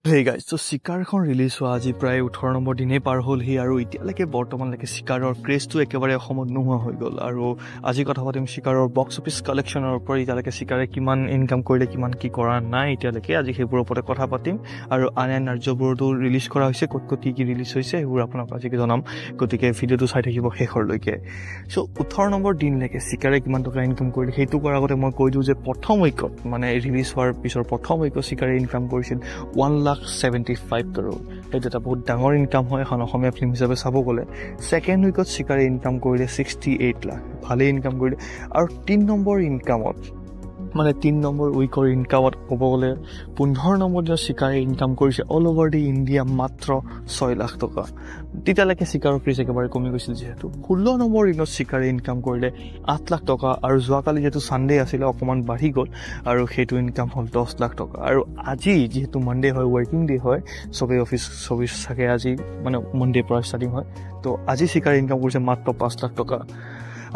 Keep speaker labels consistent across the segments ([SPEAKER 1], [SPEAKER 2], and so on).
[SPEAKER 1] Hey guys, so চিকাৰখন release হোৱা আজি প্ৰায় 18 নম্বৰ দিনেই পাৰ হ'লহি আৰু এতিয়ালৈকে বৰ্তমানলৈকে চিকাৰৰ ক্ৰেজটো একেবাৰে অসমত নোহোৱা হৈ গ'ল আৰু আজি কথা পাতিম চিকাৰৰ বক্স অফিচ কালেকশ্যনৰ ওপৰত এতিয়ালৈকে চিকাৰে কিমান ইনকাম কৰিলে কিমান কি কৰা নাই এতিয়ালৈকে আজি সেইবোৰৰ ওপৰত কথা পাতিম আৰু আন ৰাজ্যবোৰতো ৰিলিজ কৰা হৈছে ক'ত কি ৰিলিজ হৈছে সেইবোৰ আপোনাক আজিকে জনাম গতিকে ভিডিঅ'টো চাই থাকিব শেষৰলৈকে সো 18 নম্বৰ দিনলৈকে চিকাৰে কিমান টকা ইনকাম কৰিলে সেইটো কৰাৰ আগতে মই কৈ দিওঁ যে প্ৰথম উইকত মানে ৰিলিজ হোৱাৰ পিছৰ প্ৰথম উইকত চিকাৰে ইনকাম কৰিছিল 1,75 crore সেইটো এটা বহুত ডাঙৰ ইনকাম হয় এখন অসমীয়া ফিল্ম হিচাপে চাব গ'লে সেকেন্ড উইকত চিকাৰে ইনকাম কৰিলে 68 লাখ ভালে ইনকাম কৰিলে আৰু 3 নম্বৰ ইনকামত মানে 3 নম্বৰ উইকৰ ইনকামত ক'ব গ'লে 15 নম্বৰ দিনত চিকাৰে ইনকাম কৰিছে অল ওভাৰ দি ইণ্ডিয়া মাত্ৰ 6 লাখ টকা তেতিয়ালৈকে চিকাৰৰ ক্ৰেজ একেবাৰে কমি গৈছিল যিহেতু 16 নম্বৰ দিনত চিকাৰে ইনকাম কৰিলে 8 লাখ টকা আৰু যোৱাকালি যেহেতু সানডে আছিল অকমান বাঢ়ি গ'ল আৰু সেইটো ইনকাম হ'ল 10 লাখ টকা আৰু আজি যেহেতু মানডে হয় ৱৰ্কিং ডে হয় সবে অফিচ থাকে আজি মানে মনডে পৰা ষ্টাৰ্টিং হয় তো আজি চিকাৰে ইনকাম কৰিছে মাত্ৰ 5 লাখ টকা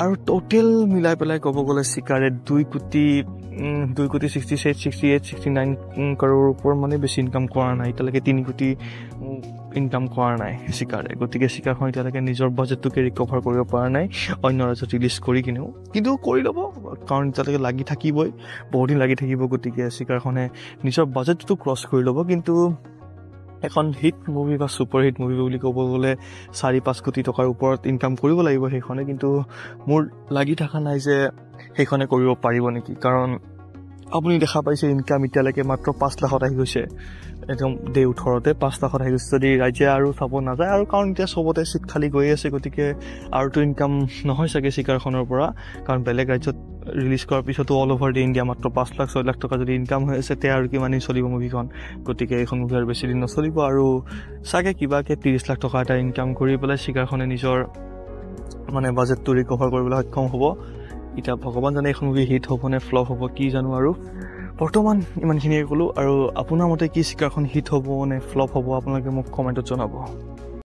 [SPEAKER 1] আৰু টোটেল মিলাই পেলাই ক'ব গ'লে চিকাৰে 2 কোটি 69 কৰোৰৰ ওপৰত মানে বেছি ইনকাম কৰা নাই এতিয়ালৈকে 3 কোটি ইনকাম কৰা নাই চিকাৰে গতিকে চিকাৰখন এতিয়ালৈকে নিজৰ বাজেটটোকে ৰিকভাৰ কৰিব পৰা নাই অন্য ৰাজ্যত ৰিলিজ কৰি কিনেও কিন্তু কৰি ল'ব কাৰণ এতিয়ালৈকে লাগি থাকিবই বহুদিন লাগি থাকিব গতিকে চিকাৰখনে নিজৰ বাজেটটো ক্ৰছ কৰি ল'ব কিন্তু এখন হিট মুভি বা সুপাৰ হিট মুভি বুলি ক'ব গ'লে 4-5 কোটি টকাৰ ওপৰত ইনকাম কৰিব লাগিব সেইখনে কিন্তু মোৰ লাগি থকা নাই যে সেইখনে কৰিব পাৰিব নেকি কাৰণ আপুনি দেখা পাইছে ইনকাম এতিয়ালৈকে মাত্ৰ 5 লাখত আহি গৈছে একদম ডে 18তে 5 লাখত আহি গৈছে যদি ৰাজ্যে আৰু চাব নাযায় আৰু কাৰণ এতিয়া চবতে চিট খালি গৈ আছে গতিকে আৰুতো ইনকাম নহয় চাগে চিকাৰখনৰ পৰা কাৰণ বেলেগ ৰাজ্যত ৰিলিজ কৰাৰ পিছতো অল ওভাৰ দি ইণ্ডিয়া মাত্ৰ 5 লাখ 6 লাখ টকা যদি ইনকাম হৈ আছে তে আৰু কিমান চলিব মুভিখন গতিকে এইখন মুভি আৰু বেছি দিন নচলিব আৰু চাগে কিবাকে 30 লাখ টকা এটা ইনকাম কৰি পেলাই চিকাৰখনে নিজৰ মানে বাজেটটো ৰিকভাৰ কৰিবলৈ সক্ষম হ'ব এতিয়া ভগৱান জানে এইখন মুভি হিট হ'ব নে ফ্লপ হ'ব কি জানো আৰু বৰ্তমান ইমানখিনিয়ে ক'লো আৰু আপোনাৰ মতে কি চিকাৰখন হিট হ'ব নে ফ্লপ হ'ব আপোনালোকে মোক কমেণ্টত জনাব